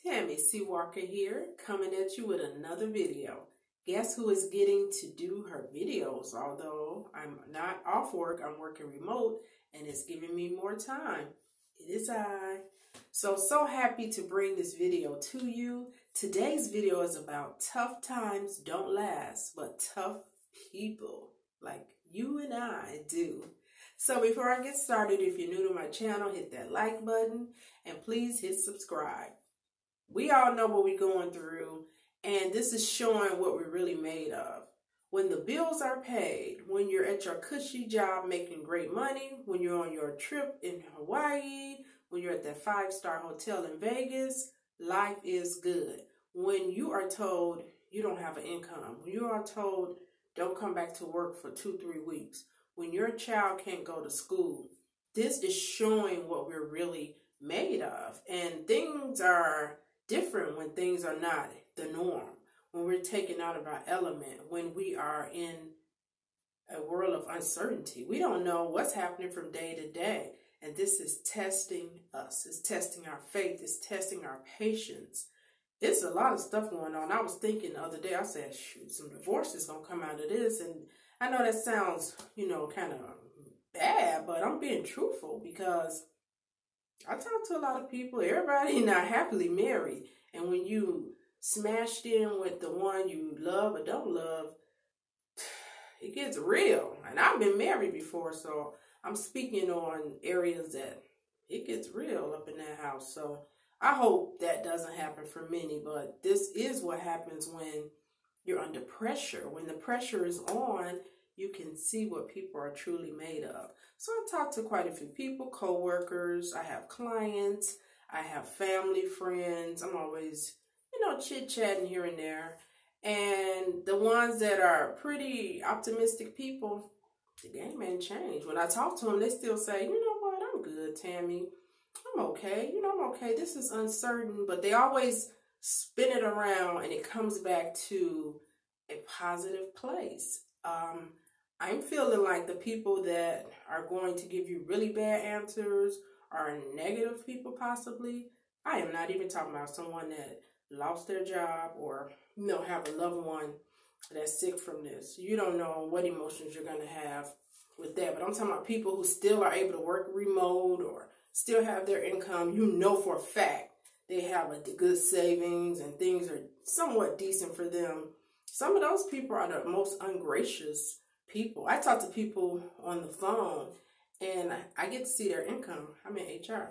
Tammy C. Walker here, coming at you with another video. Guess who is getting to do her videos? Although I'm not off work, I'm working remote, and it's giving me more time. It is I. So happy to bring this video to you. Today's video is about tough times don't last, but tough people like you and I do. So before I get started, if you're new to my channel, hit that like button and please hit subscribe. We all know what we're going through, and this is showing what we're really made of. When the bills are paid, when you're at your cushy job making great money, when you're on your trip in Hawaii, when you're at that 5-star hotel in Vegas, life is good. When you are told you don't have an income, when you are told don't come back to work for 2-3 weeks, when your child can't go to school, this is showing what we're really made of. And things are different when things are not the norm, when we're taken out of our element, when we are in a world of uncertainty. We don't know what's happening from day to day. And this is testing us. It's testing our faith. It's testing our patience. It's a lot of stuff going on. I was thinking the other day, I said, shoot, some divorce is going to come out of this. And I know that sounds, kind of bad, but I'm being truthful because I talk to a lot of people. Everybody not happily married. And when you smashed in with the one you love or don't love, it gets real. And I've been married before, so I'm speaking on areas that it gets real up in that house. So I hope that doesn't happen for many, but this is what happens when you're under pressure. When the pressure is on, you can see what people are truly made of. So I talked to quite a few people, co-workers, I have clients, I have family, friends. I'm always, chit-chatting here and there. And the ones that are pretty optimistic people, the game ain't changed. When I talk to them, they still say, you know what, I'm good, Tammy. I'm okay. I'm okay. This is uncertain. But they always spin it around and it comes back to a positive place. I'm feeling like the people that are going to give you really bad answers are negative people possibly. I am not even talking about someone that lost their job or, have a loved one that's sick from this. You don't know what emotions you're going to have with that. But I'm talking about people who still are able to work remote or still have their income. You know for a fact they have a good savings and things are somewhat decent for them. Some of those people are the most ungracious people. I talk to people on the phone and I get to see their income. I'm in HR.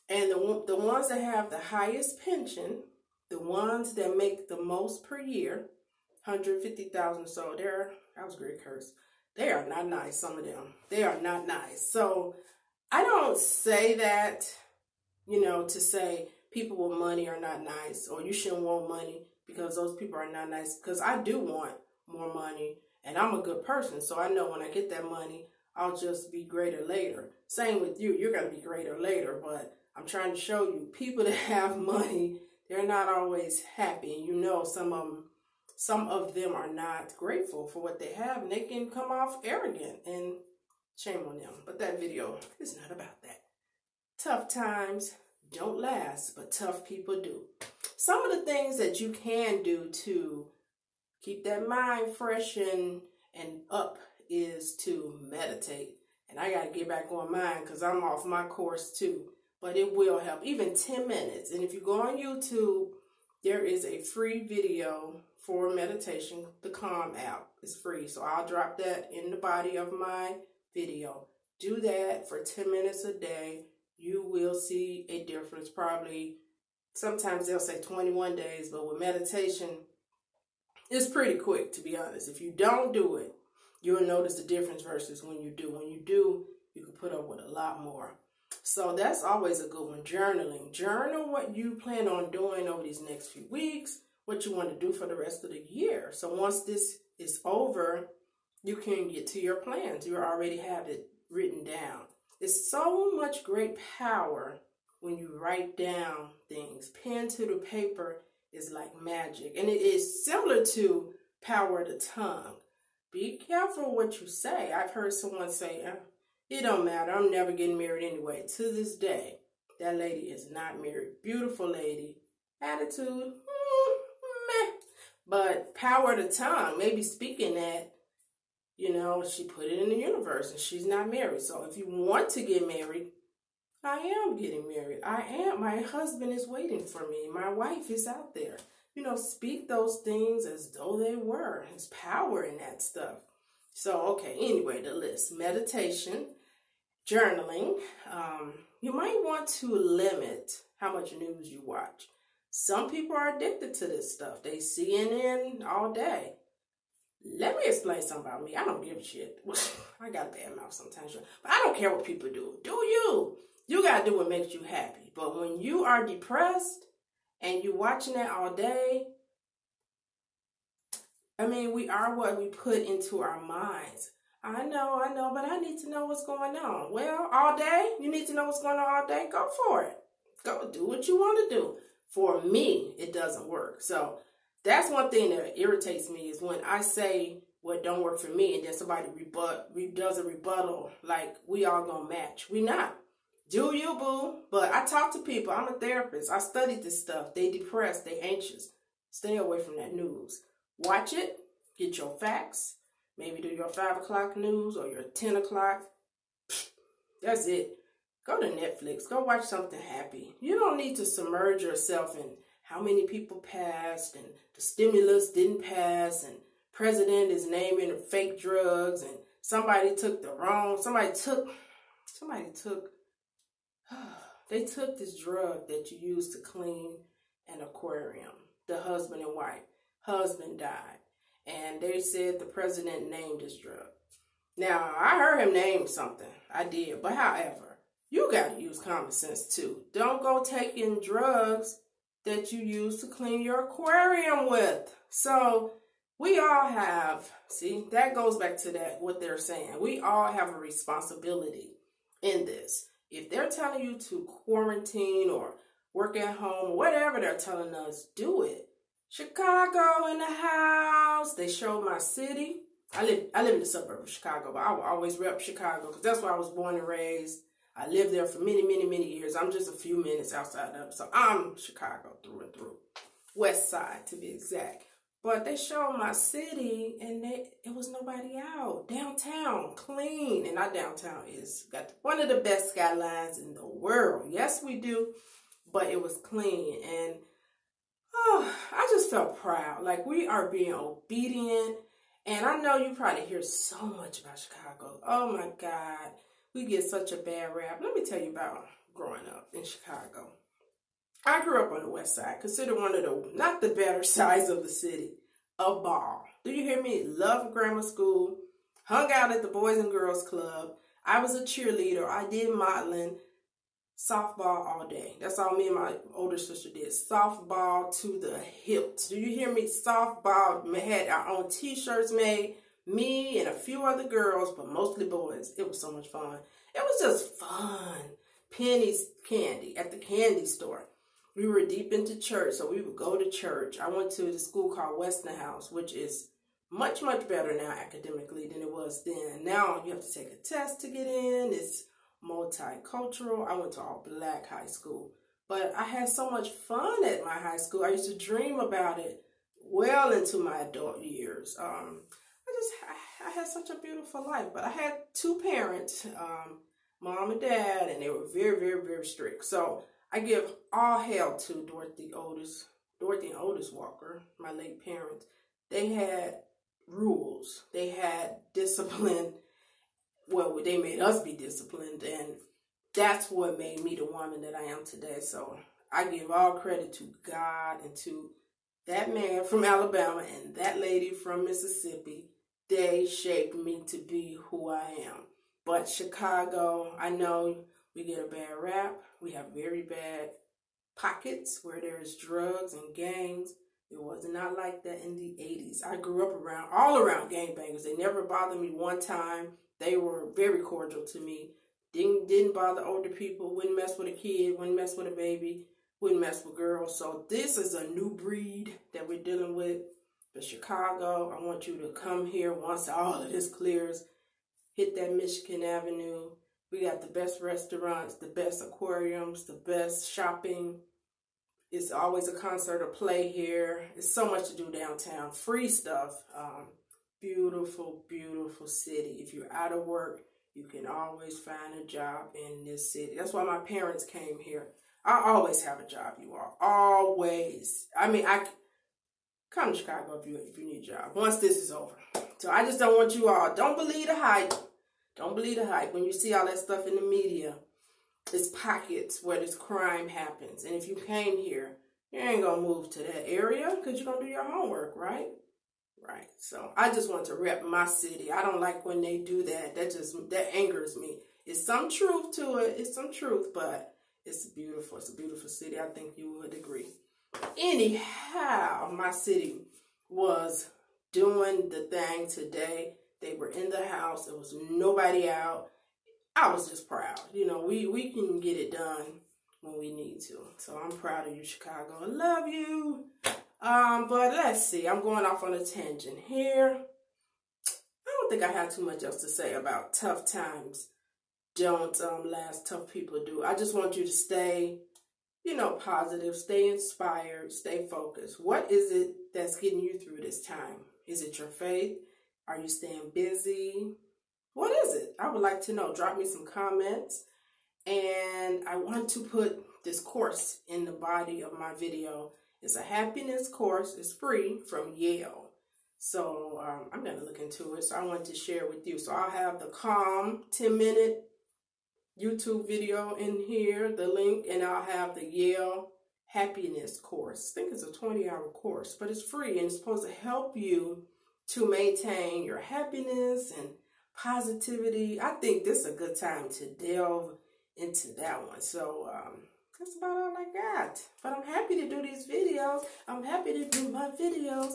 And the ones that have the highest pension, the ones that make the most per year, 150,000. So that was a great curse. They are not nice, some of them. They are not nice. So I don't say that, to say people with money are not nice or you shouldn't want money because those people are not nice. Because I do want more money and I'm a good person. So I know when I get that money, I'll just be greater later. Same with you. You're going to be greater later. But I'm trying to show you people that have money, they're not always happy. And some of them are not grateful for what they have, and they can come off arrogant, and shame on them. But that video is not about that. Tough times don't last, but tough people do. Some of the things that you can do to keep that mind fresh and up is to meditate. And I got to get back on mine because I'm off my course too. But it will help, even 10 minutes. And if you go on YouTube, there is a free video for meditation. The Calm app is free. So I'll drop that in the body of my video. Do that for 10 minutes a day. You will see a difference. Probably, sometimes they'll say 21 days, but with meditation, it's pretty quick, to be honest. If you don't do it, you'll notice the difference versus when you do. When you do, you can put up with a lot more. So that's always a good one. Journaling. Journal what you plan on doing over these next few weeks, what you want to do for the rest of the year. So once this is over, you can get to your plans. You already have it written down. It's so much great power when you write down things. Pen to the paper is like magic. And it is similar to power of the tongue. Be careful what you say. I've heard someone say, it don't matter. I'm never getting married anyway. To this day, that lady is not married. Beautiful lady. Attitude, meh. But power of the tongue, maybe speaking that, you know, she put it in the universe and she's not married. So if you want to get married, I am getting married. I am. My husband is waiting for me. My wife is out there. You know, speak those things as though they were. There's power in that stuff. So, okay, anyway, the list. Meditation, journaling. You might want to limit how much news you watch. Some people are addicted to this stuff. They CNN all day. Let me explain something about me. I don't give a shit. I got a bad mouth sometimes. But I don't care what people do. Do you? You got to do what makes you happy. But when you are depressed and you're watching that all day, I mean, we are what we put into our minds. I know, but I need to know what's going on. Well, all day, you need to know what's going on all day? Go for it. Go do what you want to do. For me, it doesn't work. So that's one thing that irritates me is when I say what don't work for me and then somebody does a rebuttal like we all gonna match. We not. Do you, boo? But I talk to people. I'm a therapist. I studied this stuff. They depressed. They anxious. Stay away from that news. Watch it. Get your facts. Maybe do your 5 o'clock news or your 10 o'clock. That's it. Go to Netflix. Go watch something happy. You don't need to submerge yourself in how many people passed and the stimulus didn't pass and president is naming fake drugs and somebody took they took this drug that you use to clean an aquarium. The husband and wife. Husband died. And they said the president named this drug. Now, I heard him name something. I did. But however, you got to use common sense too. Don't go taking drugs that you use to clean your aquarium with. So we all have, see, that goes back to that, what they're saying. We all have a responsibility in this. If they're telling you to quarantine or work at home, whatever they're telling us, do it. Chicago in the house. They showed my city. I live in the suburb of Chicago, but I will always rep Chicago because that's where I was born and raised. I lived there for many, many, many years. I'm just a few minutes outside of it. So I'm Chicago through and through. West side, to be exact. But they showed my city, and it was nobody out. Downtown, clean. And our downtown is got one of the best skylines in the world. Yes, we do. But it was clean. And I just felt proud. Like, we are being obedient. And I know you probably hear so much about Chicago. Oh, my God. We get such a bad rap. Let me tell you about growing up in Chicago. I grew up on the west side, considered one of the, not the better sides of the city, a ball. Do you hear me? Loved grammar school, hung out at the Boys and Girls Club. I was a cheerleader. I did modeling, softball all day. That's all me and my older sister did. Softball to the hilt. Do you hear me? Softball. We had our own t-shirts made. Me and a few other girls, but mostly boys. It was so much fun. It was just fun. Penny's candy at the candy store. We were deep into church, so we would go to church. I went to the school called Westinghouse, which is much, much better now academically than it was then. Now you have to take a test to get in. It's multicultural. I went to all black high school. But I had so much fun at my high school. I used to dream about it well into my adult years. I had such a beautiful life. But I had two parents, mom and dad, and they were very, very, very strict. So I give all hail to Dorothy and Otis Walker, my late parents. They had rules. They had discipline. Well, they made us be disciplined, and that's what made me the woman that I am today. So I give all credit to God and to that man from Alabama and that lady from Mississippi. They shaped me to be who I am. But Chicago, I know we get a bad rap. We have very bad pockets where there's drugs and gangs. It was not like that in the 80s. I grew up all around gangbangers. They never bothered me one time. They were very cordial to me. Didn't bother older people. Wouldn't mess with a kid. Wouldn't mess with a baby. Wouldn't mess with girls. So this is a new breed that we're dealing with. But Chicago, I want you to come here once all of this clears. Hit that Michigan Avenue. We got the best restaurants, the best aquariums, the best shopping. It's always a concert or play here. There's so much to do downtown. Free stuff. Beautiful, beautiful city. If you're out of work, you can always find a job in this city. That's why my parents came here. I always have a job, you all. Always. I mean, I come to Chicago if you need a job. Once this is over. So I just don't want you all. Don't believe the hype. Don't believe the hype. When you see all that stuff in the media, it's pockets where this crime happens. And if you came here, you ain't going to move to that area because you're going to do your homework, right? Right. So I just want to rep my city. I don't like when they do that. That angers me. It's some truth to it. It's some truth, but it's beautiful. It's a beautiful city. I think you would agree. Anyhow, my city was doing the thing today. They were in the house. There was nobody out. I was just proud. You know, we can get it done when we need to. So I'm proud of you, Chicago. I love you. But let's see. I'm going off on a tangent here. I don't think I have too much else to say about tough times. Don't last, tough people do. I just want you to stay, you know, positive, stay inspired, stay focused. What is it that's getting you through this time? Is it your faith? Are you staying busy? What is it? I would like to know. Drop me some comments. And I want to put this course in the body of my video. It's a happiness course. It's free from Yale. So I'm going to look into it. So I want to share with you. So I'll have the Calm 10-minute YouTube video in here, the link, and I'll have the Yale happiness course. I think it's a 20-hour course, but it's free and it's supposed to help you to maintain your happiness and positivity. I think this is a good time to delve into that one. So that's about all I got. But I'm happy to do these videos. I'm happy to do my videos.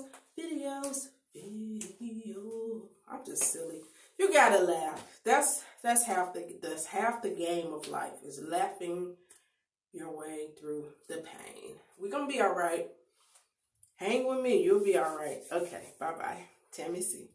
I'm just silly. You gotta laugh. That's half the game of life, is laughing your way through the pain. We're gonna be all right. Hang with me, you'll be all right. Okay, bye-bye. Tammy C.